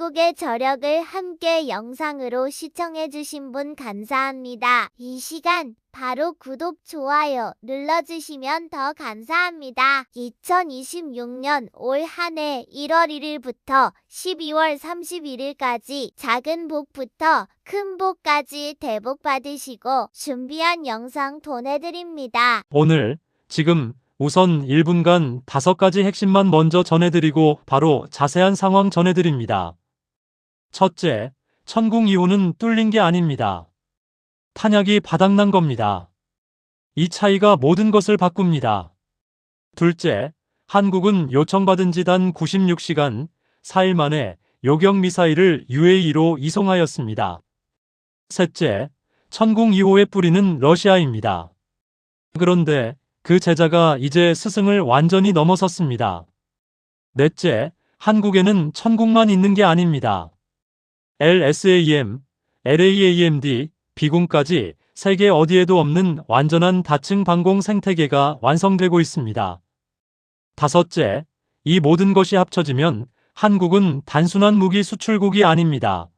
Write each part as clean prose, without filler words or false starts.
한국의 저력을 함께 영상으로 시청해주신 분 감사합니다. 이 시간 바로 구독, 좋아요 눌러주시면 더 감사합니다. 2026년 올 한 해 1월 1일부터 12월 31일까지 작은 복부터 큰 복까지 대복 받으시고 준비한 영상 보내드립니다. 오늘, 지금, 우선 1분간 5가지 핵심만 먼저 전해드리고 바로 자세한 상황 전해드립니다. 첫째, 천궁 2호는 뚫린 게 아닙니다. 탄약이 바닥난 겁니다. 이 차이가 모든 것을 바꿉니다. 둘째, 한국은 요청받은 지 단 96시간, 4일 만에 요격 미사일을 UAE로 이송하였습니다. 셋째, 천궁 2호의 뿌리는 러시아입니다. 그런데 그 제자가 이제 스승을 완전히 넘어섰습니다. 넷째, 한국에는 천궁만 있는 게 아닙니다. LSAM, LAAMD, 비공까지 세계 어디에도 없는 완전한 다층 방공 생태계가 완성되고 있습니다. 다섯째, 이 모든 것이 합쳐지면 한국은 단순한 무기 수출국이 아닙니다.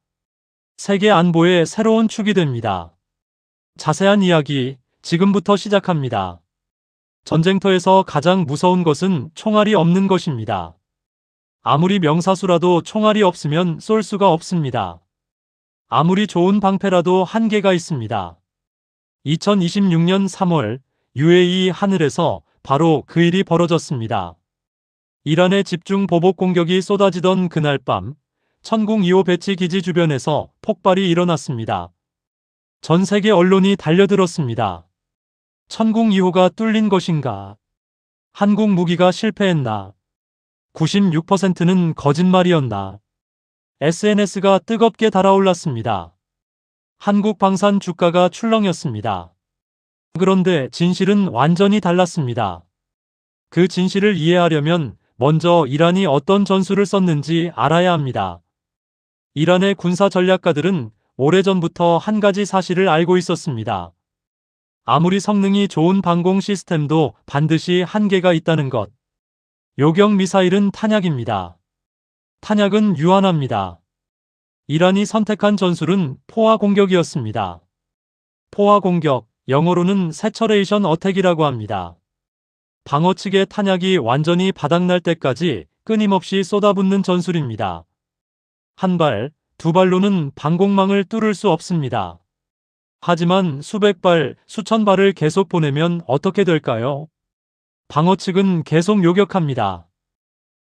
세계 안보의 새로운 축이 됩니다. 자세한 이야기 지금부터 시작합니다. 전쟁터에서 가장 무서운 것은 총알이 없는 것입니다. 아무리 명사수라도 총알이 없으면 쏠 수가 없습니다. 아무리 좋은 방패라도 한계가 있습니다. 2026년 3월 UAE 하늘에서 바로 그 일이 벌어졌습니다. 이란의 집중 보복 공격이 쏟아지던 그날 밤, 천궁 2호 배치 기지 주변에서 폭발이 일어났습니다. 전 세계 언론이 달려들었습니다. 천궁 2호가 뚫린 것인가? 한국 무기가 실패했나? 96%는 거짓말이었나? SNS가 뜨겁게 달아올랐습니다. 한국 방산 주가가 출렁였습니다. 그런데 진실은 완전히 달랐습니다. 그 진실을 이해하려면 먼저 이란이 어떤 전술을 썼는지 알아야 합니다. 이란의 군사 전략가들은 오래전부터 한 가지 사실을 알고 있었습니다. 아무리 성능이 좋은 방공 시스템도 반드시 한계가 있다는 것. 요격 미사일은 탄약입니다. 탄약은 유한합니다. 이란이 선택한 전술은 포화 공격이었습니다. 포화 공격, 영어로는 세처레이션 어택이라고 합니다. 방어 측의 탄약이 완전히 바닥날 때까지 끊임없이 쏟아붓는 전술입니다. 한 발, 두 발로는 방공망을 뚫을 수 없습니다. 하지만 수백 발, 수천 발을 계속 보내면 어떻게 될까요? 방어 측은 계속 요격합니다.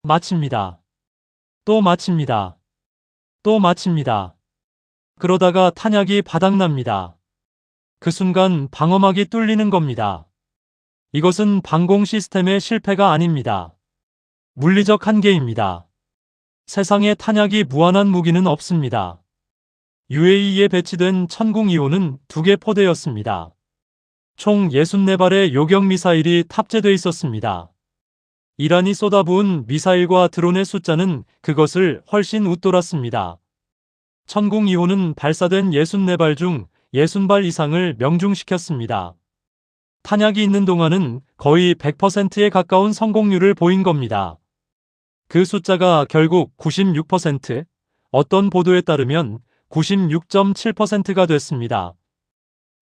마칩니다. 또 마칩니다. 또 마칩니다. 그러다가 탄약이 바닥납니다. 그 순간 방어막이 뚫리는 겁니다. 이것은 방공 시스템의 실패가 아닙니다. 물리적 한계입니다. 세상에 탄약이 무한한 무기는 없습니다. UAE에 배치된 천궁 2호는 2개 포대였습니다. 총 64발의 요격 미사일이 탑재되어 있었습니다. 이란이 쏟아부은 미사일과 드론의 숫자는 그것을 훨씬 웃돌았습니다. 천궁 2호는 발사된 64발 중 60발 이상을 명중시켰습니다. 탄약이 있는 동안은 거의 100%에 가까운 성공률을 보인 겁니다. 그 숫자가 결국 96%, 어떤 보도에 따르면 96.7%가 됐습니다.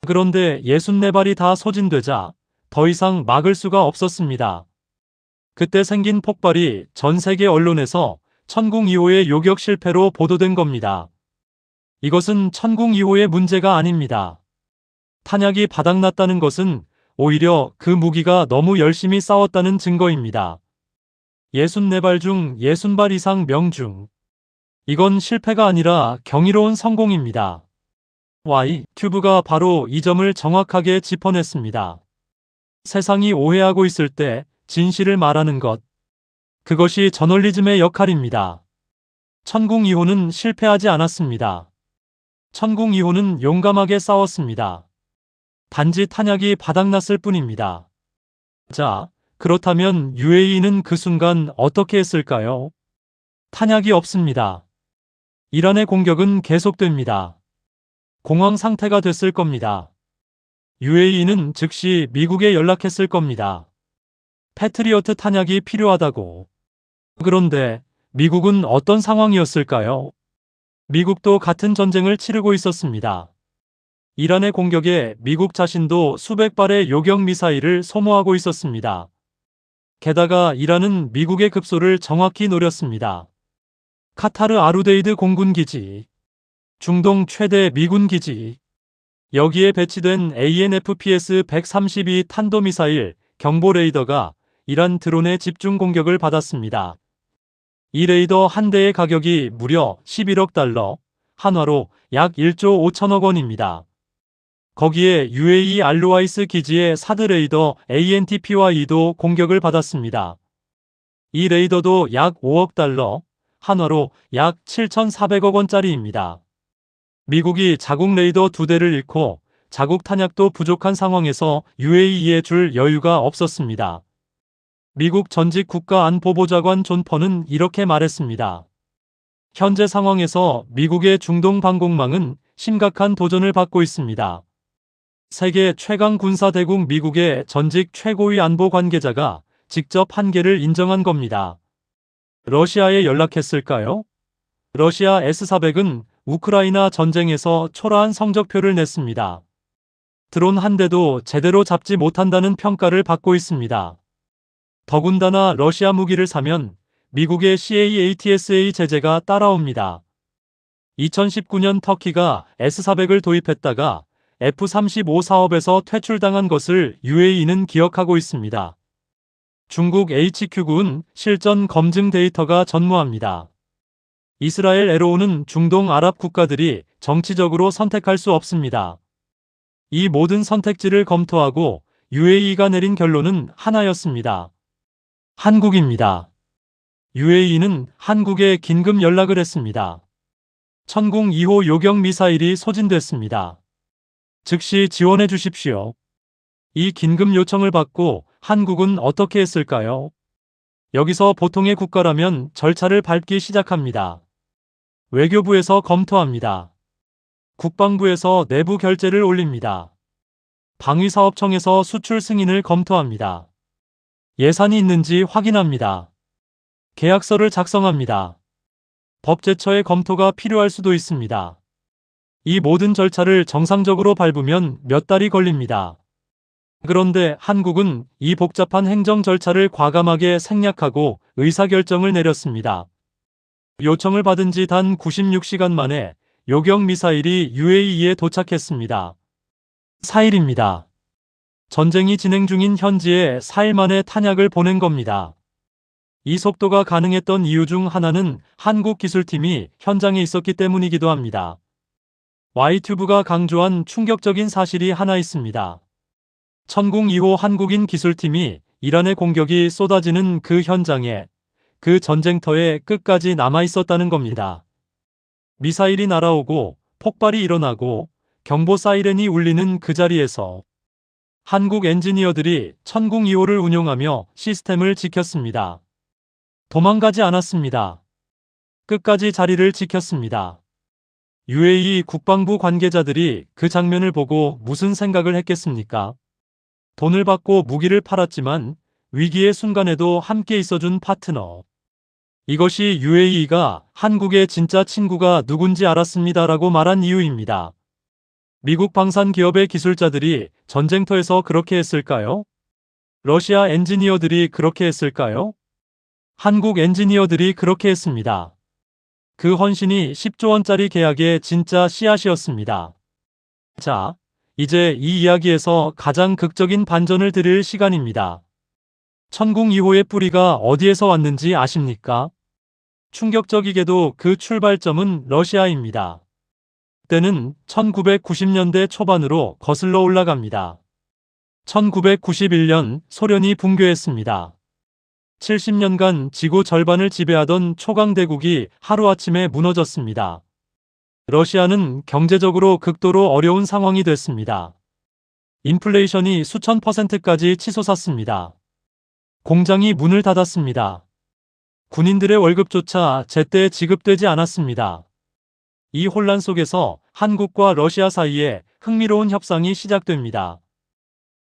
그런데 64발이 다 소진되자 더 이상 막을 수가 없었습니다. 그때 생긴 폭발이 전 세계 언론에서 천궁 2호의 요격 실패로 보도된 겁니다. 이것은 천궁 2호의 문제가 아닙니다. 탄약이 바닥났다는 것은 오히려 그 무기가 너무 열심히 싸웠다는 증거입니다. 64발 중 60발 이상 명중. 이건 실패가 아니라 경이로운 성공입니다. 튜브가 바로 이 점을 정확하게 짚어냈습니다. 세상이 오해하고 있을 때 진실을 말하는 것. 그것이 저널리즘의 역할입니다. 천궁 2호는 실패하지 않았습니다. 천궁 2호는 용감하게 싸웠습니다. 단지 탄약이 바닥났을 뿐입니다. 자, 그렇다면 UAE는 그 순간 어떻게 했을까요? 탄약이 없습니다. 이란의 공격은 계속됩니다. 공황 상태가 됐을 겁니다. UAE는 즉시 미국에 연락했을 겁니다. 패트리어트 탄약이 필요하다고. 그런데 미국은 어떤 상황이었을까요? 미국도 같은 전쟁을 치르고 있었습니다. 이란의 공격에 미국 자신도 수백 발의 요격 미사일을 소모하고 있었습니다. 게다가 이란은 미국의 급소를 정확히 노렸습니다. 카타르 아루데이드 공군기지, 중동 최대 미군기지, 여기에 배치된 ANFPS-132 탄도미사일 경보 레이더가 이란 드론의 집중 공격을 받았습니다. 이 레이더 한 대의 가격이 무려 11억 달러, 한화로 약 1조 5천억 원입니다. 거기에 UAE 알루와이스 기지의 사드 레이더 ANTPY-2도 공격을 받았습니다. 이 레이더도 약 5억 달러, 한화로 약 7,400억 원짜리입니다. 미국이 자국 레이더 2대를 잃고 자국 탄약도 부족한 상황에서 UAE에 줄 여유가 없었습니다. 미국 전직 국가안보보좌관 존 퍼는 이렇게 말했습니다. 현재 상황에서 미국의 중동 방공망은 심각한 도전을 받고 있습니다. 세계 최강 군사대국 미국의 전직 최고위 안보 관계자가 직접 한계를 인정한 겁니다. 러시아에 연락했을까요? 러시아 S-400은 우크라이나 전쟁에서 초라한 성적표를 냈습니다. 드론 한 대도 제대로 잡지 못한다는 평가를 받고 있습니다. 더군다나 러시아 무기를 사면 미국의 CAATSA 제재가 따라옵니다. 2019년 터키가 S-400을 도입했다가 F-35 사업에서 퇴출당한 것을 UAE는 기억하고 있습니다. 중국 HQ군 실전 검증 데이터가 전무합니다. 이스라엘 에로우는 중동 아랍 국가들이 정치적으로 선택할 수 없습니다. 이 모든 선택지를 검토하고 UAE가 내린 결론은 하나였습니다. 한국입니다. UAE는 한국에 긴급 연락을 했습니다. 천궁 2호 요격 미사일이 소진됐습니다. 즉시 지원해 주십시오. 이 긴급 요청을 받고 한국은 어떻게 했을까요? 여기서 보통의 국가라면 절차를 밟기 시작합니다. 외교부에서 검토합니다. 국방부에서 내부 결재를 올립니다. 방위사업청에서 수출 승인을 검토합니다. 예산이 있는지 확인합니다. 계약서를 작성합니다. 법제처의 검토가 필요할 수도 있습니다. 이 모든 절차를 정상적으로 밟으면 몇 달이 걸립니다. 그런데 한국은 이 복잡한 행정 절차를 과감하게 생략하고 의사결정을 내렸습니다. 요청을 받은 지 단 96시간 만에 요격 미사일이 UAE에 도착했습니다. 4일입니다. 전쟁이 진행 중인 현지에 4일 만에 탄약을 보낸 겁니다. 이 속도가 가능했던 이유 중 하나는 한국 기술팀이 현장에 있었기 때문이기도 합니다. Y튜브가 강조한 충격적인 사실이 하나 있습니다. 천궁 2호 한국인 기술팀이 이란의 공격이 쏟아지는 그 현장에, 그 전쟁터에 끝까지 남아 있었다는 겁니다. 미사일이 날아오고 폭발이 일어나고 경보 사이렌이 울리는 그 자리에서 한국 엔지니어들이 천궁 2호를 운용하며 시스템을 지켰습니다. 도망가지 않았습니다. 끝까지 자리를 지켰습니다. UAE 국방부 관계자들이 그 장면을 보고 무슨 생각을 했겠습니까? 돈을 받고 무기를 팔았지만 위기의 순간에도 함께 있어준 파트너. 이것이 UAE가 한국의 진짜 친구가 누군지 알았습니다라고 말한 이유입니다. 미국 방산 기업의 기술자들이 전쟁터에서 그렇게 했을까요? 러시아 엔지니어들이 그렇게 했을까요? 한국 엔지니어들이 그렇게 했습니다. 그 헌신이 10조 원짜리 계약의 진짜 씨앗이었습니다. 자, 이제 이 이야기에서 가장 극적인 반전을 드릴 시간입니다. 천궁 2호의 뿌리가 어디에서 왔는지 아십니까? 충격적이게도 그 출발점은 러시아입니다. 때는 1990년대 초반으로 거슬러 올라갑니다. 1991년 소련이 붕괴했습니다. 70년간 지구 절반을 지배하던 초강대국이 하루아침에 무너졌습니다. 러시아는 경제적으로 극도로 어려운 상황이 됐습니다. 인플레이션이 수천 %까지 치솟았습니다. 공장이 문을 닫았습니다. 군인들의 월급조차 제때 지급되지 않았습니다. 이 혼란 속에서 한국과 러시아 사이에 흥미로운 협상이 시작됩니다.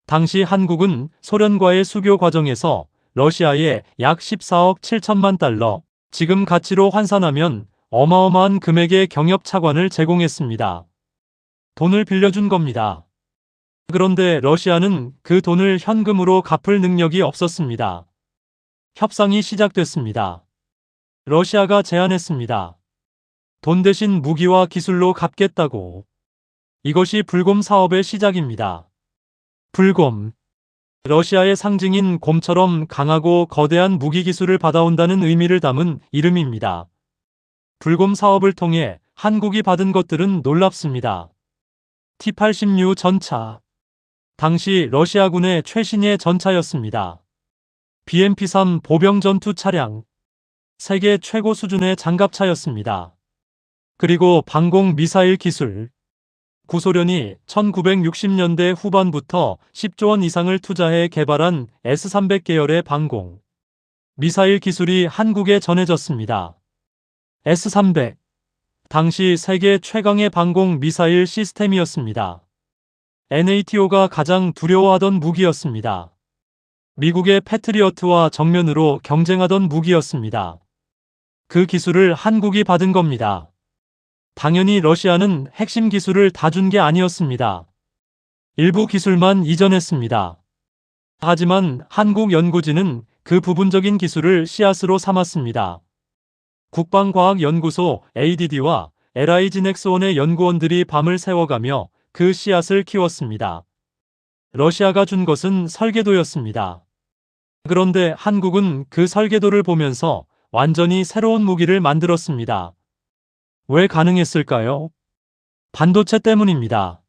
당시 한국은 소련과의 수교 과정에서 러시아에 약 14억 7천만 달러, 지금 가치로 환산하면 어마어마한 금액의 경협 차관을 제공했습니다. 돈을 빌려준 겁니다. 그런데 러시아는 그 돈을 현금으로 갚을 능력이 없었습니다. 협상이 시작됐습니다. 러시아가 제안했습니다. 돈 대신 무기와 기술로 갚겠다고. 이것이 불곰 사업의 시작입니다. 불곰. 러시아의 상징인 곰처럼 강하고 거대한 무기 기술을 받아온다는 의미를 담은 이름입니다. 불곰 사업을 통해 한국이 받은 것들은 놀랍습니다. T-86 전차. 당시 러시아군의 최신의 전차였습니다. BMP-3 보병 전투 차량. 세계 최고 수준의 장갑차였습니다. 그리고 방공 미사일 기술. 구소련이 1960년대 후반부터 10조 원 이상을 투자해 개발한 S-300 계열의 방공 미사일 기술이 한국에 전해졌습니다. S-300. 당시 세계 최강의 방공 미사일 시스템이었습니다. NATO가 가장 두려워하던 무기였습니다. 미국의 패트리어트와 정면으로 경쟁하던 무기였습니다. 그 기술을 한국이 받은 겁니다. 당연히 러시아는 핵심 기술을 다 준 게 아니었습니다. 일부 기술만 이전했습니다. 하지만 한국 연구진은 그 부분적인 기술을 씨앗으로 삼았습니다. 국방과학연구소 ADD와 LIG넥스원의 연구원들이 밤을 새워가며 그 씨앗을 키웠습니다. 러시아가 준 것은 설계도였습니다. 그런데 한국은 그 설계도를 보면서 완전히 새로운 무기를 만들었습니다. 왜 가능했을까요? 반도체 때문입니다.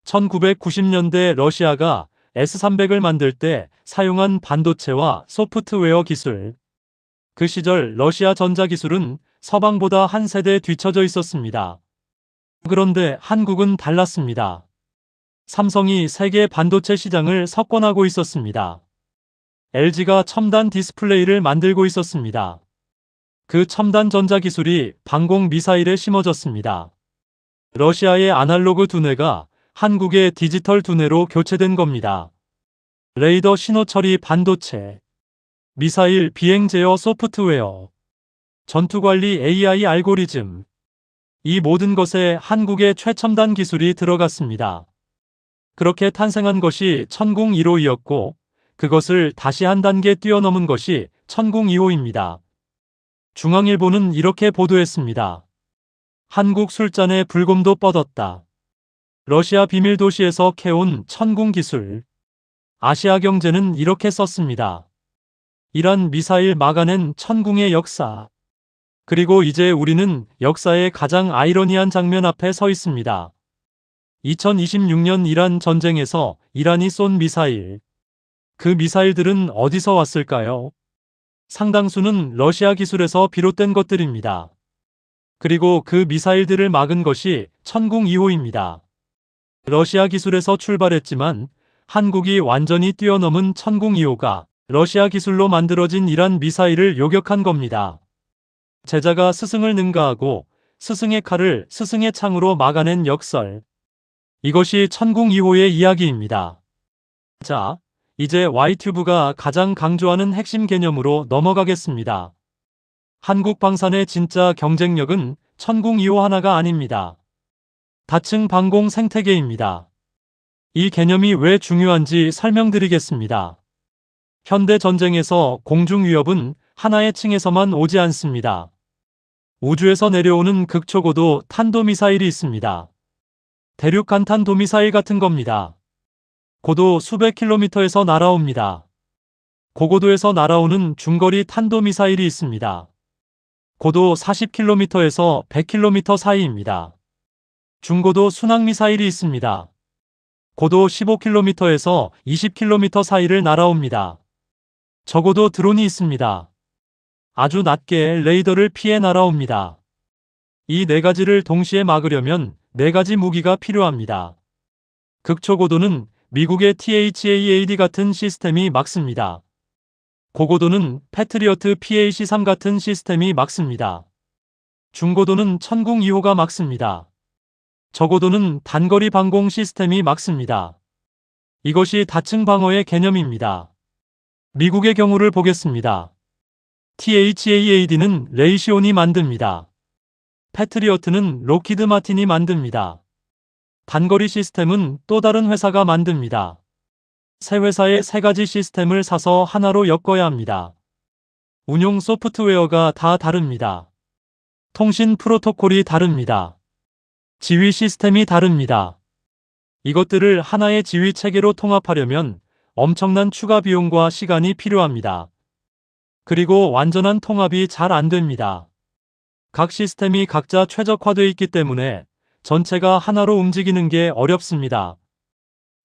1990년대 러시아가 S-300을 만들 때 사용한 반도체와 소프트웨어 기술. 그 시절 러시아 전자기술은 서방보다 한 세대 뒤처져 있었습니다. 그런데 한국은 달랐습니다. 삼성이 세계 반도체 시장을 석권하고 있었습니다. LG가 첨단 디스플레이를 만들고 있었습니다. 그 첨단 전자기술이 방공 미사일에 심어졌습니다. 러시아의 아날로그 두뇌가 한국의 디지털 두뇌로 교체된 겁니다. 레이더 신호 처리 반도체, 미사일 비행 제어 소프트웨어, 전투관리 AI 알고리즘. 이 모든 것에 한국의 최첨단 기술이 들어갔습니다. 그렇게 탄생한 것이 천궁 1호이었고 그것을 다시 한 단계 뛰어넘은 것이 천궁 2호입니다. 중앙일보는 이렇게 보도했습니다. 한국 술잔에 불곰도 뻗었다. 러시아 비밀 도시에서 캐온 천궁 기술. 아시아경제는 이렇게 썼습니다. 이란 미사일 막아낸 천궁의 역사. 그리고 이제 우리는 역사의 가장 아이러니한 장면 앞에 서 있습니다. 2026년 이란 전쟁에서 이란이 쏜 미사일. 그 미사일들은 어디서 왔을까요? 상당수는 러시아 기술에서 비롯된 것들입니다. 그리고 그 미사일들을 막은 것이 천궁 2호입니다. 러시아 기술에서 출발했지만 한국이 완전히 뛰어넘은 천궁 2호가 러시아 기술로 만들어진 이란 미사일을 요격한 겁니다. 제자가 스승을 능가하고 스승의 칼을 스승의 창으로 막아낸 역설. 이것이 천궁 2호의 이야기입니다. 자, 이제 Y튜브가 가장 강조하는 핵심 개념으로 넘어가겠습니다. 한국 방산의 진짜 경쟁력은 천궁 2호 하나가 아닙니다. 다층 방공 생태계입니다. 이 개념이 왜 중요한지 설명드리겠습니다. 현대 전쟁에서 공중 위협은 하나의 층에서만 오지 않습니다. 우주에서 내려오는 극초고도 탄도미사일이 있습니다. 대륙 간탄 도미사일 같은 겁니다. 고도 수백 킬로미터에서 날아옵니다. 고고도에서 날아오는 중거리 탄도미사일이 있습니다. 고도 40km에서 100km 사이입니다. 중고도 순항미사일이 있습니다. 고도 15km에서 20km 사이를 날아옵니다. 저고도 드론이 있습니다. 아주 낮게 레이더를 피해 날아옵니다. 이 네 가지를 동시에 막으려면 네 가지 무기가 필요합니다. 극초고도는 미국의 THAAD 같은 시스템이 막습니다. 고고도는 패트리어트 PAC-3 같은 시스템이 막습니다. 중고도는 천궁 2호가 막습니다. 저고도는 단거리 방공 시스템이 막습니다. 이것이 다층 방어의 개념입니다. 미국의 경우를 보겠습니다. THAAD는 레이시온이 만듭니다. 패트리어트는 록히드 마틴이 만듭니다. 단거리 시스템은 또 다른 회사가 만듭니다. 세 회사의 세 가지 시스템을 사서 하나로 엮어야 합니다. 운용 소프트웨어가 다 다릅니다. 통신 프로토콜이 다릅니다. 지휘 시스템이 다릅니다. 이것들을 하나의 지휘 체계로 통합하려면 엄청난 추가 비용과 시간이 필요합니다. 그리고 완전한 통합이 잘 안 됩니다. 각 시스템이 각자 최적화되어 있기 때문에 전체가 하나로 움직이는 게 어렵습니다.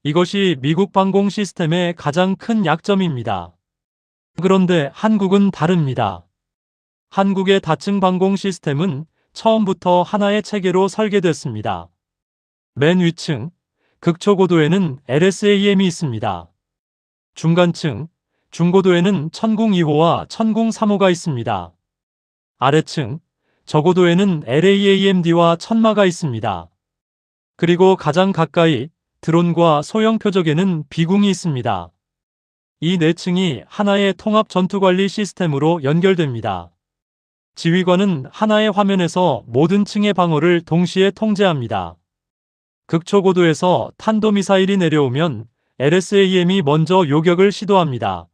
이것이 미국 방공 시스템의 가장 큰 약점입니다. 그런데 한국은 다릅니다. 한국의 다층 방공 시스템은 처음부터 하나의 체계로 설계됐습니다. 맨 위층, 극초고도에는 LSAM이 있습니다. 중간층, 중고도에는 천궁 2호와 천궁 3호가 있습니다. 아래층, 저고도에는 LAAMD와 천마가 있습니다. 그리고 가장 가까이 드론과 소형 표적에는 비궁이 있습니다. 이 네 층이 하나의 통합 전투관리 시스템으로 연결됩니다. 지휘관은 하나의 화면에서 모든 층의 방어를 동시에 통제합니다. 극초고도에서 탄도미사일이 내려오면 LSAM이 먼저 요격을 시도합니다.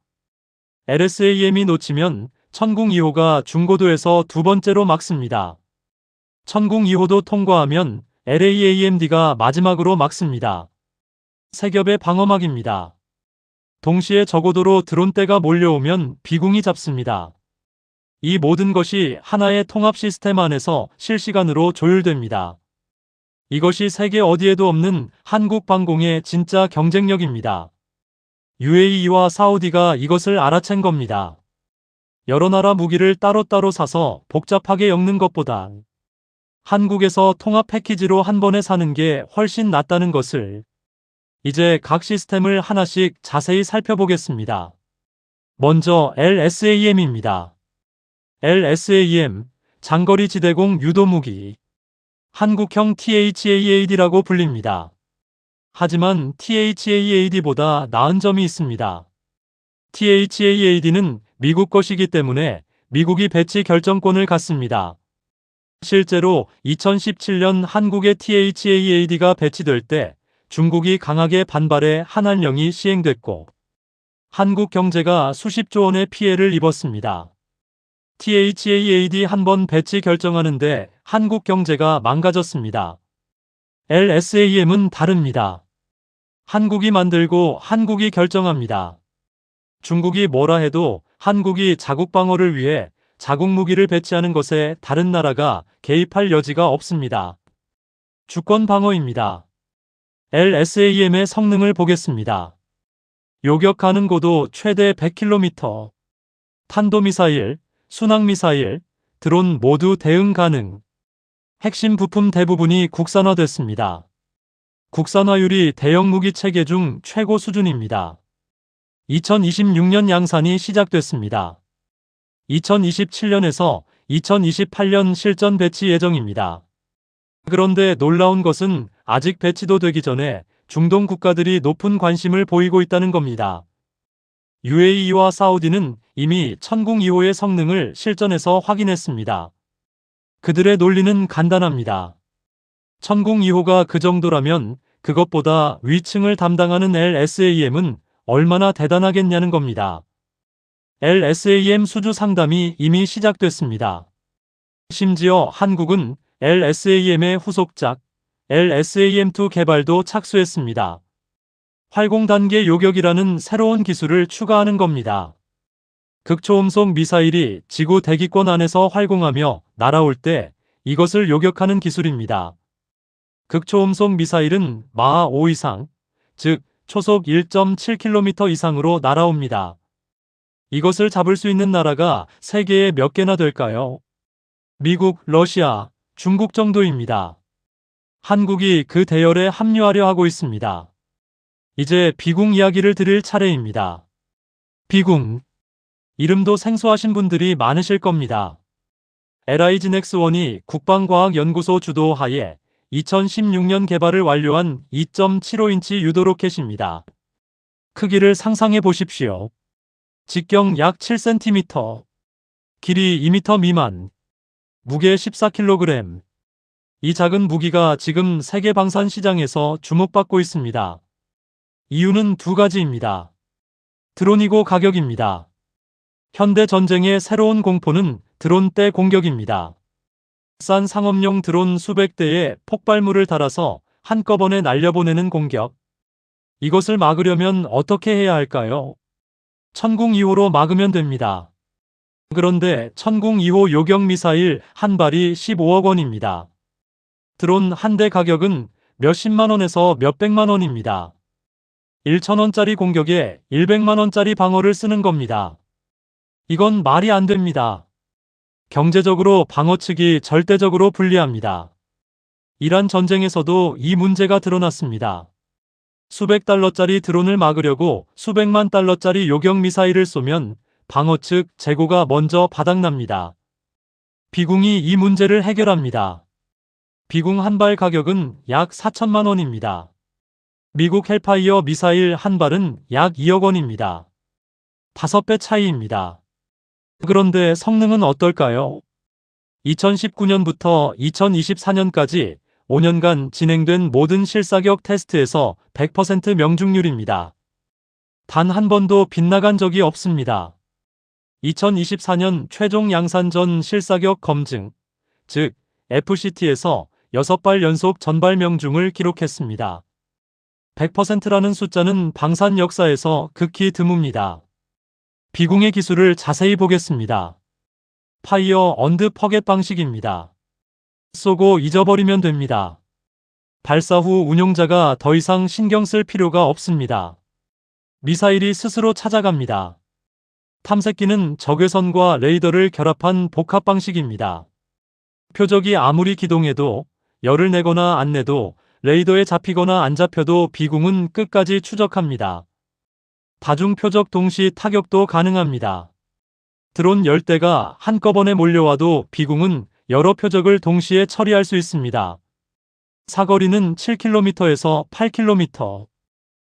LSAM이 놓치면 천궁 2호가 중고도에서 두 번째로 막습니다. 천궁 2호도 통과하면 LAAMD가 마지막으로 막습니다. 세 겹의 방어막입니다. 동시에 저고도로 드론대가 몰려오면 비궁이 잡습니다. 이 모든 것이 하나의 통합 시스템 안에서 실시간으로 조율됩니다. 이것이 세계 어디에도 없는 한국 방공의 진짜 경쟁력입니다. UAE와 사우디가 이것을 알아챈 겁니다. 여러 나라 무기를 따로따로 사서 복잡하게 엮는 것보다 한국에서 통합 패키지로 한 번에 사는 게 훨씬 낫다는 것을 이제 각 시스템을 하나씩 자세히 살펴보겠습니다. 먼저 LSAM입니다. LSAM, 장거리 지대공 유도무기. 한국형 THAAD라고 불립니다. 하지만 THAAD보다 나은 점이 있습니다. THAAD는 미국 것이기 때문에 미국이 배치 결정권을 갖습니다. 실제로 2017년 한국의 THAAD가 배치될 때 중국이 강하게 반발해 한한령이 시행됐고 한국 경제가 수십조 원의 피해를 입었습니다. THAAD 한 번 배치 결정하는데 한국 경제가 망가졌습니다. LSAM은 다릅니다. 한국이 만들고 한국이 결정합니다. 중국이 뭐라 해도 한국이 자국 방어를 위해 자국 무기를 배치하는 것에 다른 나라가 개입할 여지가 없습니다. 주권 방어입니다. LSAM의 성능을 보겠습니다. 요격 가능 고도 최대 100km, 탄도미사일, 순항미사일, 드론 모두 대응 가능. 핵심 부품 대부분이 국산화됐습니다. 국산화율이 대형 무기 체계 중 최고 수준입니다. 2026년 양산이 시작됐습니다. 2027년에서 2028년 실전 배치 예정입니다. 그런데 놀라운 것은 아직 배치도 되기 전에 중동 국가들이 높은 관심을 보이고 있다는 겁니다. UAE와 사우디는 이미 천궁 2호의 성능을 실전에서 확인했습니다. 그들의 논리는 간단합니다. 천궁 2호가 그 정도라면 그것보다 위층을 담당하는 LSAM은 얼마나 대단하겠냐는 겁니다. LSAM 수주 상담이 이미 시작됐습니다. 심지어 한국은 LSAM의 후속작 LSAM2 개발도 착수했습니다. 활공 단계 요격이라는 새로운 기술을 추가하는 겁니다. 극초음속 미사일이 지구 대기권 안에서 활공하며 날아올 때 이것을 요격하는 기술입니다. 극초음속 미사일은 마하 5 이상, 즉 초속 1.7km 이상으로 날아옵니다. 이것을 잡을 수 있는 나라가 세계에 몇 개나 될까요? 미국, 러시아, 중국 정도입니다. 한국이 그 대열에 합류하려 하고 있습니다. 이제 비궁 이야기를 드릴 차례입니다. 비궁. 이름도 생소하신 분들이 많으실 겁니다. LIGNX1이 국방과학연구소 주도하에 2016년 개발을 완료한 2.75인치 유도로켓입니다. 크기를 상상해 보십시오. 직경 약 7cm, 길이 2m 미만, 무게 14kg. 이 작은 무기가 지금 세계 방산 시장에서 주목받고 있습니다. 이유는 두 가지입니다. 드론이고 가격입니다. 현대 전쟁의 새로운 공포는 드론대 공격입니다. 싼 상업용 드론 수백 대에 폭발물을 달아서 한꺼번에 날려보내는 공격. 이것을 막으려면 어떻게 해야 할까요? 천궁 2호로 막으면 됩니다. 그런데 천궁 2호 요격 미사일 한 발이 15억 원입니다. 드론 한 대 가격은 몇십만 원에서 몇백만 원입니다. 1,000원짜리 공격에 100만 원짜리 방어를 쓰는 겁니다. 이건 말이 안 됩니다. 경제적으로 방어 측이 절대적으로 불리합니다. 이란 전쟁에서도 이 문제가 드러났습니다. 수백 달러짜리 드론을 막으려고 수백만 달러짜리 요격 미사일을 쏘면 방어 측 재고가 먼저 바닥납니다. 비궁이 이 문제를 해결합니다. 비궁 한 발 가격은 약 4천만 원입니다. 미국 헬파이어 미사일 한 발은 약 2억 원입니다. 5배 차이입니다. 그런데 성능은 어떨까요? 2019년부터 2024년까지 5년간 진행된 모든 실사격 테스트에서 100% 명중률입니다. 단 한 번도 빗나간 적이 없습니다. 2024년 최종 양산전 실사격 검증, 즉 FCT에서 6발 연속 전발 명중을 기록했습니다. 100%라는 숫자는 방산 역사에서 극히 드뭅니다. 비궁의 기술을 자세히 보겠습니다. 파이어 언드 퍼겟 방식입니다. 쏘고 잊어버리면 됩니다. 발사 후 운용자가 더 이상 신경 쓸 필요가 없습니다. 미사일이 스스로 찾아갑니다. 탐색기는 적외선과 레이더를 결합한 복합 방식입니다. 표적이 아무리 기동해도 열을 내거나 안 내도 레이더에 잡히거나 안 잡혀도 비궁은 끝까지 추적합니다. 다중 표적 동시 타격도 가능합니다. 드론 10대가 한꺼번에 몰려와도 비궁은 여러 표적을 동시에 처리할 수 있습니다. 사거리는 7km에서 8km.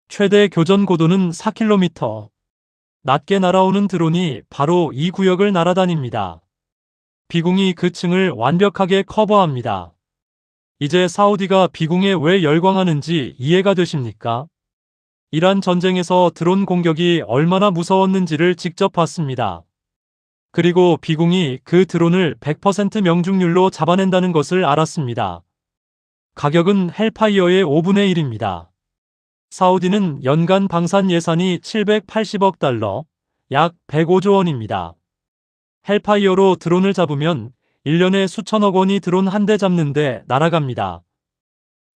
최대 교전 고도는 4km. 낮게 날아오는 드론이 바로 이 구역을 날아다닙니다. 비궁이 그 층을 완벽하게 커버합니다. 이제 사우디가 비궁에 왜 열광하는지 이해가 되십니까? 이란 전쟁에서 드론 공격이 얼마나 무서웠는지를 직접 봤습니다. 그리고 비궁이 그 드론을 100% 명중률로 잡아낸다는 것을 알았습니다. 가격은 헬파이어의 5분의 1입니다. 사우디는 연간 방산 예산이 780억 달러, 약 105조 원입니다. 헬파이어로 드론을 잡으면 1년에 수천억 원이 드론 한 대 잡는데 날아갑니다.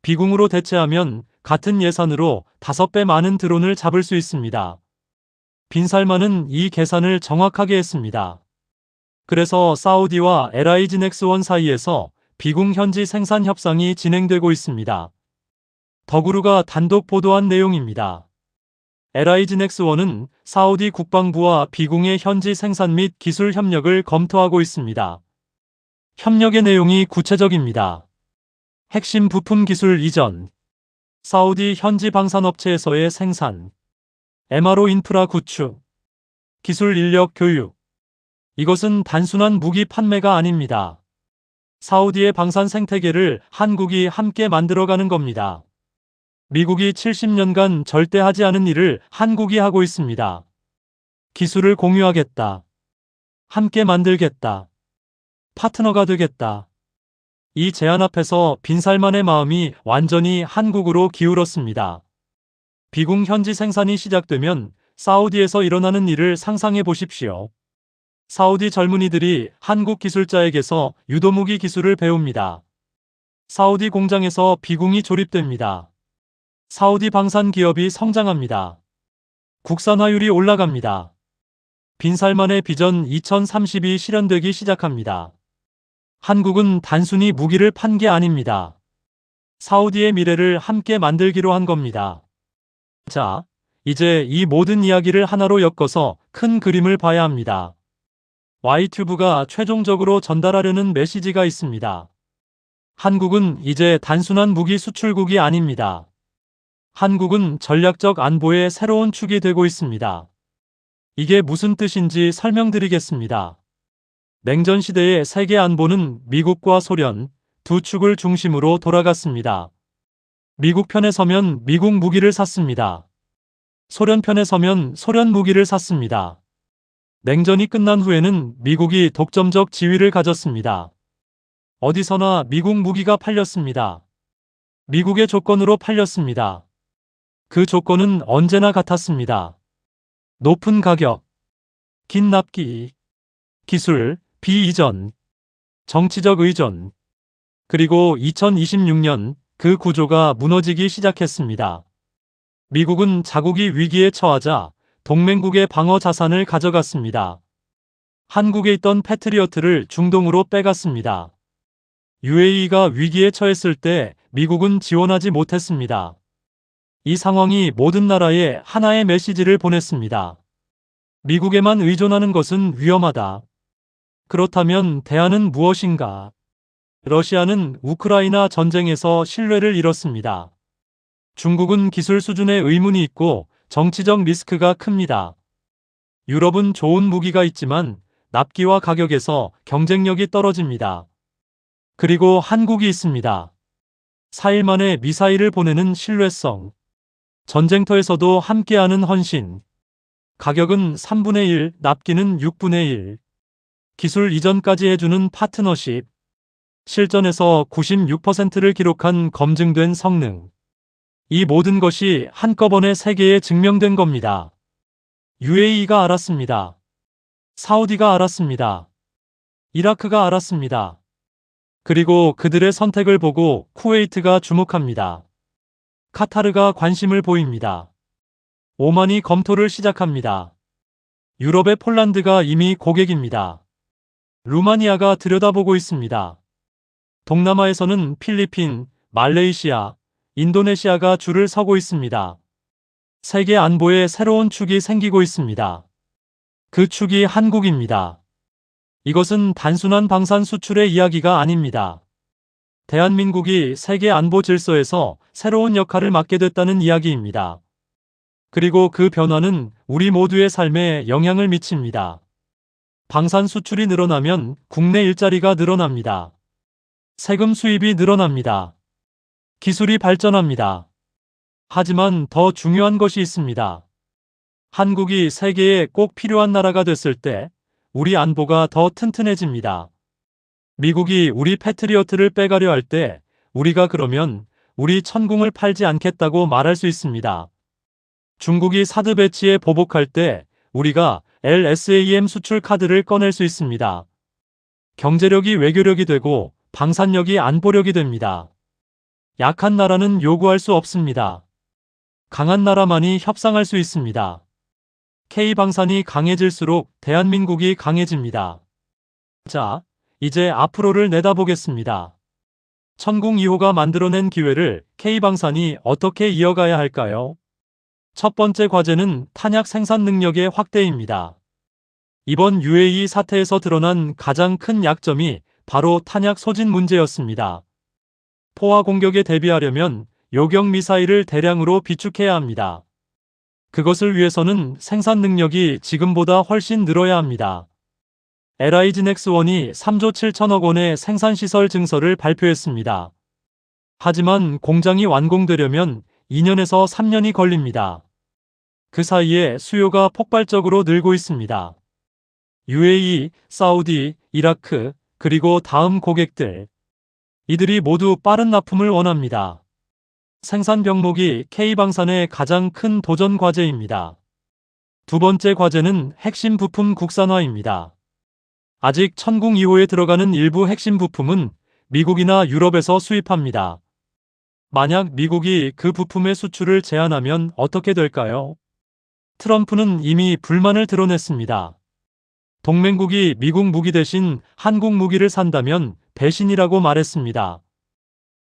비궁으로 대체하면 같은 예산으로 5배 많은 드론을 잡을 수 있습니다. 빈살만은 이 계산을 정확하게 했습니다. 그래서 사우디와 LIG 넥스원 사이에서 비궁 현지 생산 협상이 진행되고 있습니다. 더구루가 단독 보도한 내용입니다. LIG 넥스원은 사우디 국방부와 비궁의 현지 생산 및 기술 협력을 검토하고 있습니다. 협력의 내용이 구체적입니다. 핵심 부품 기술 이전, 사우디 현지 방산업체에서의 생산, MRO 인프라 구축, 기술 인력 교육. 이것은 단순한 무기 판매가 아닙니다. 사우디의 방산 생태계를 한국이 함께 만들어가는 겁니다. 미국이 70년간 절대 하지 않은 일을 한국이 하고 있습니다. 기술을 공유하겠다. 함께 만들겠다. 파트너가 되겠다. 이 제안 앞에서 빈살만의 마음이 완전히 한국으로 기울었습니다. 비궁 현지 생산이 시작되면 사우디에서 일어나는 일을 상상해 보십시오. 사우디 젊은이들이 한국 기술자에게서 유도무기 기술을 배웁니다. 사우디 공장에서 비궁이 조립됩니다. 사우디 방산 기업이 성장합니다. 국산화율이 올라갑니다. 빈살만의 비전 2030이 실현되기 시작합니다. 한국은 단순히 무기를 판 게 아닙니다. 사우디의 미래를 함께 만들기로 한 겁니다. 자, 이제 이 모든 이야기를 하나로 엮어서 큰 그림을 봐야 합니다. Y튜브가 최종적으로 전달하려는 메시지가 있습니다. 한국은 이제 단순한 무기 수출국이 아닙니다. 한국은 전략적 안보의 새로운 축이 되고 있습니다. 이게 무슨 뜻인지 설명드리겠습니다. 냉전 시대의 세계 안보는 미국과 소련 두 축을 중심으로 돌아갔습니다. 미국 편에 서면 미국 무기를 샀습니다. 소련 편에 서면 소련 무기를 샀습니다. 냉전이 끝난 후에는 미국이 독점적 지위를 가졌습니다. 어디서나 미국 무기가 팔렸습니다. 미국의 조건으로 팔렸습니다. 그 조건은 언제나 같았습니다. 높은 가격, 긴 납기, 기술, 비이전, 정치적 의존. 그리고 2026년 그 구조가 무너지기 시작했습니다. 미국은 자국이 위기에 처하자 동맹국의 방어 자산을 가져갔습니다. 한국에 있던 패트리어트를 중동으로 빼갔습니다. UAE가 위기에 처했을 때 미국은 지원하지 못했습니다. 이 상황이 모든 나라에 하나의 메시지를 보냈습니다. 미국에만 의존하는 것은 위험하다. 그렇다면 대안은 무엇인가? 러시아는 우크라이나 전쟁에서 신뢰를 잃었습니다. 중국은 기술 수준에 의문이 있고 정치적 리스크가 큽니다. 유럽은 좋은 무기가 있지만 납기와 가격에서 경쟁력이 떨어집니다. 그리고 한국이 있습니다. 4일 만에 미사일을 보내는 신뢰성. 전쟁터에서도 함께하는 헌신. 가격은 3분의 1, 납기는 6분의 1. 기술 이전까지 해주는 파트너십. 실전에서 96%를 기록한 검증된 성능. 이 모든 것이 한꺼번에 세계에 증명된 겁니다. UAE가 알았습니다. 사우디가 알았습니다. 이라크가 알았습니다. 그리고 그들의 선택을 보고 쿠웨이트가 주목합니다. 카타르가 관심을 보입니다. 오만이 검토를 시작합니다. 유럽의 폴란드가 이미 고객입니다. 루마니아가 들여다보고 있습니다. 동남아에서는 필리핀, 말레이시아, 인도네시아가 줄을 서고 있습니다. 세계 안보에 새로운 축이 생기고 있습니다. 그 축이 한국입니다. 이것은 단순한 방산 수출의 이야기가 아닙니다. 대한민국이 세계 안보 질서에서 새로운 역할을 맡게 됐다는 이야기입니다. 그리고 그 변화는 우리 모두의 삶에 영향을 미칩니다. 방산 수출이 늘어나면 국내 일자리가 늘어납니다. 세금 수입이 늘어납니다. 기술이 발전합니다. 하지만 더 중요한 것이 있습니다. 한국이 세계에 꼭 필요한 나라가 됐을 때 우리 안보가 더 튼튼해집니다. 미국이 우리 패트리어트를 빼가려 할 때 우리가 그러면 우리 천궁을 팔지 않겠다고 말할 수 있습니다. 중국이 사드 배치에 보복할 때 우리가 LSAM 수출 카드를 꺼낼 수 있습니다. 경제력이 외교력이 되고 방산력이 안보력이 됩니다. 약한 나라는 요구할 수 없습니다. 강한 나라만이 협상할 수 있습니다. K방산이 강해질수록 대한민국이 강해집니다. 자, 이제 앞으로를 내다보겠습니다. 천궁 2호가 만들어낸 기회를 K방산이 어떻게 이어가야 할까요? 첫 번째 과제는 탄약 생산 능력의 확대입니다. 이번 UAE 사태에서 드러난 가장 큰 약점이 바로 탄약 소진 문제였습니다. 포화 공격에 대비하려면 요격 미사일을 대량으로 비축해야 합니다. 그것을 위해서는 생산 능력이 지금보다 훨씬 늘어야 합니다. LIGNX1이 3조 7천억 원의 생산시설 증설을 발표했습니다. 하지만 공장이 완공되려면 2년에서 3년이 걸립니다. 그 사이에 수요가 폭발적으로 늘고 있습니다. UAE, 사우디, 이라크, 그리고 다음 고객들. 이들이 모두 빠른 납품을 원합니다. 생산 병목이 K방산의 가장 큰 도전 과제입니다. 두 번째 과제는 핵심 부품 국산화입니다. 아직 천궁 2호에 들어가는 일부 핵심 부품은 미국이나 유럽에서 수입합니다. 만약 미국이 그 부품의 수출을 제한하면 어떻게 될까요? 트럼프는 이미 불만을 드러냈습니다. 동맹국이 미국 무기 대신 한국 무기를 산다면 배신이라고 말했습니다.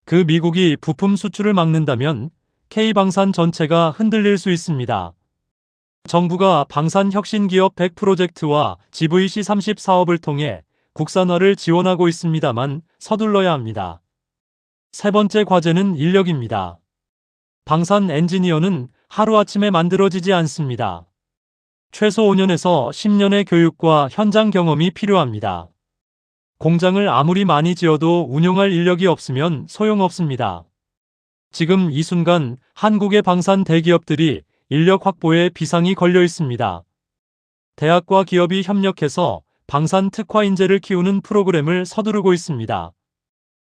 그 미국이 부품 수출을 막는다면 K방산 전체가 흔들릴 수 있습니다. 정부가 방산혁신기업 100 프로젝트와 GVC30 사업을 통해 국산화를 지원하고 있습니다만 서둘러야 합니다. 세 번째 과제는 인력입니다. 방산 엔지니어는 하루아침에 만들어지지 않습니다. 최소 5년에서 10년의 교육과 현장 경험이 필요합니다. 공장을 아무리 많이 지어도 운영할 인력이 없으면 소용없습니다. 지금 이 순간 한국의 방산 대기업들이 인력 확보에 비상이 걸려 있습니다. 대학과 기업이 협력해서 방산 특화 인재를 키우는 프로그램을 서두르고 있습니다.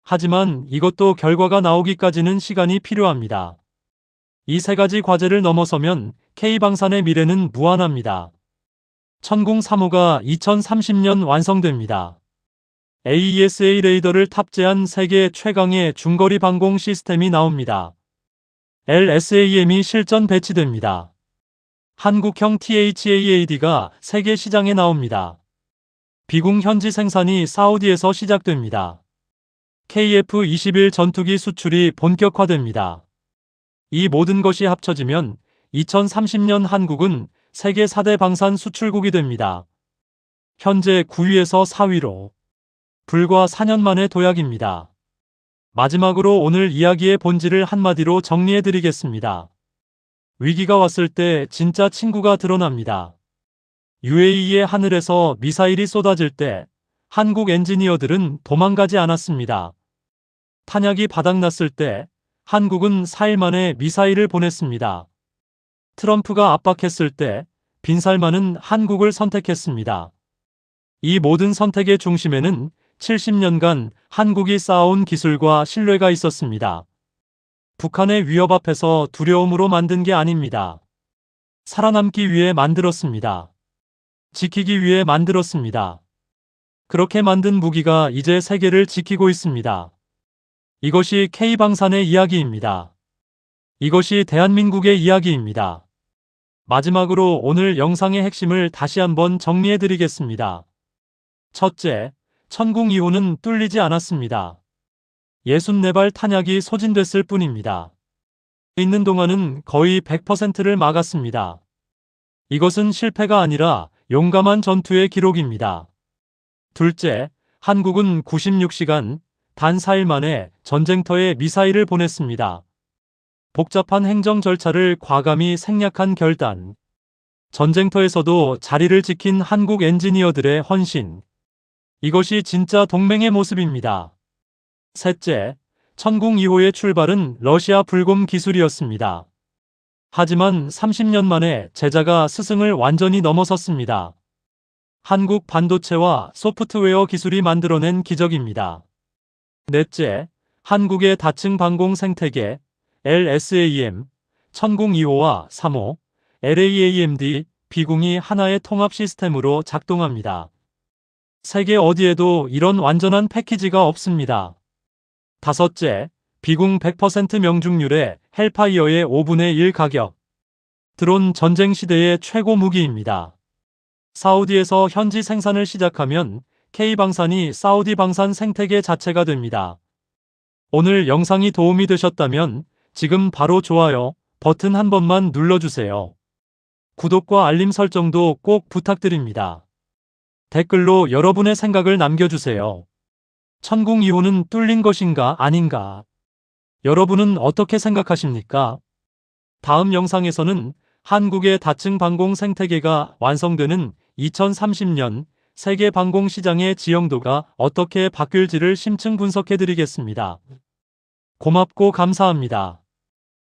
하지만 이것도 결과가 나오기까지는 시간이 필요합니다. 이 세 가지 과제를 넘어서면 K방산의 미래는 무한합니다. 천궁 3호가 2030년 완성됩니다. AESA 레이더를 탑재한 세계 최강의 중거리 방공 시스템이 나옵니다. LSAM이 실전 배치됩니다. 한국형 THAAD가 세계 시장에 나옵니다. 비공 현지 생산이 사우디에서 시작됩니다. KF-21 전투기 수출이 본격화됩니다. 이 모든 것이 합쳐지면 2030년 한국은 세계 4대 방산 수출국이 됩니다. 현재 9위에서 4위로 불과 4년 만의 도약입니다. 마지막으로 오늘 이야기의 본질을 한마디로 정리해드리겠습니다. 위기가 왔을 때 진짜 친구가 드러납니다. UAE의 하늘에서 미사일이 쏟아질 때 한국 엔지니어들은 도망가지 않았습니다. 탄약이 바닥났을 때 한국은 4일 만에 미사일을 보냈습니다. 트럼프가 압박했을 때 빈살만은 한국을 선택했습니다. 이 모든 선택의 중심에는 70년간 한국이 쌓아온 기술과 신뢰가 있었습니다. 북한의 위협 앞에서 두려움으로 만든 게 아닙니다. 살아남기 위해 만들었습니다. 지키기 위해 만들었습니다. 그렇게 만든 무기가 이제 세계를 지키고 있습니다. 이것이 K방산의 이야기입니다. 이것이 대한민국의 이야기입니다. 마지막으로 오늘 영상의 핵심을 다시 한번 정리해드리겠습니다. 첫째, 천궁 2호는 뚫리지 않았습니다. 64발 탄약이 소진됐을 뿐입니다. 있는 동안은 거의 100%를 막았습니다. 이것은 실패가 아니라 용감한 전투의 기록입니다. 둘째, 한국은 96시간, 단 4일 만에 전쟁터에 미사일을 보냈습니다. 복잡한 행정 절차를 과감히 생략한 결단. 전쟁터에서도 자리를 지킨 한국 엔지니어들의 헌신. 이것이 진짜 동맹의 모습입니다. 셋째, 천궁 2호의 출발은 러시아 불곰 기술이었습니다. 하지만 30년 만에 제자가 스승을 완전히 넘어섰습니다. 한국 반도체와 소프트웨어 기술이 만들어낸 기적입니다. 넷째, 한국의 다층 방공 생태계 LSAM, 천궁 2호와 3호, LAAMD, 비공이 하나의 통합 시스템으로 작동합니다. 세계 어디에도 이런 완전한 패키지가 없습니다. 다섯째, 비공 100% 명중률의 헬파이어의 5분의 1 가격. 드론 전쟁 시대의 최고 무기입니다. 사우디에서 현지 생산을 시작하면 K방산이 사우디 방산 생태계 자체가 됩니다. 오늘 영상이 도움이 되셨다면 지금 바로 좋아요 버튼 한 번만 눌러주세요. 구독과 알림 설정도 꼭 부탁드립니다. 댓글로 여러분의 생각을 남겨주세요. 천궁 2호는 뚫린 것인가 아닌가? 여러분은 어떻게 생각하십니까? 다음 영상에서는 한국의 다층 방공 생태계가 완성되는 2030년 세계 방공 시장의 지형도가 어떻게 바뀔지를 심층 분석해드리겠습니다. 고맙고 감사합니다.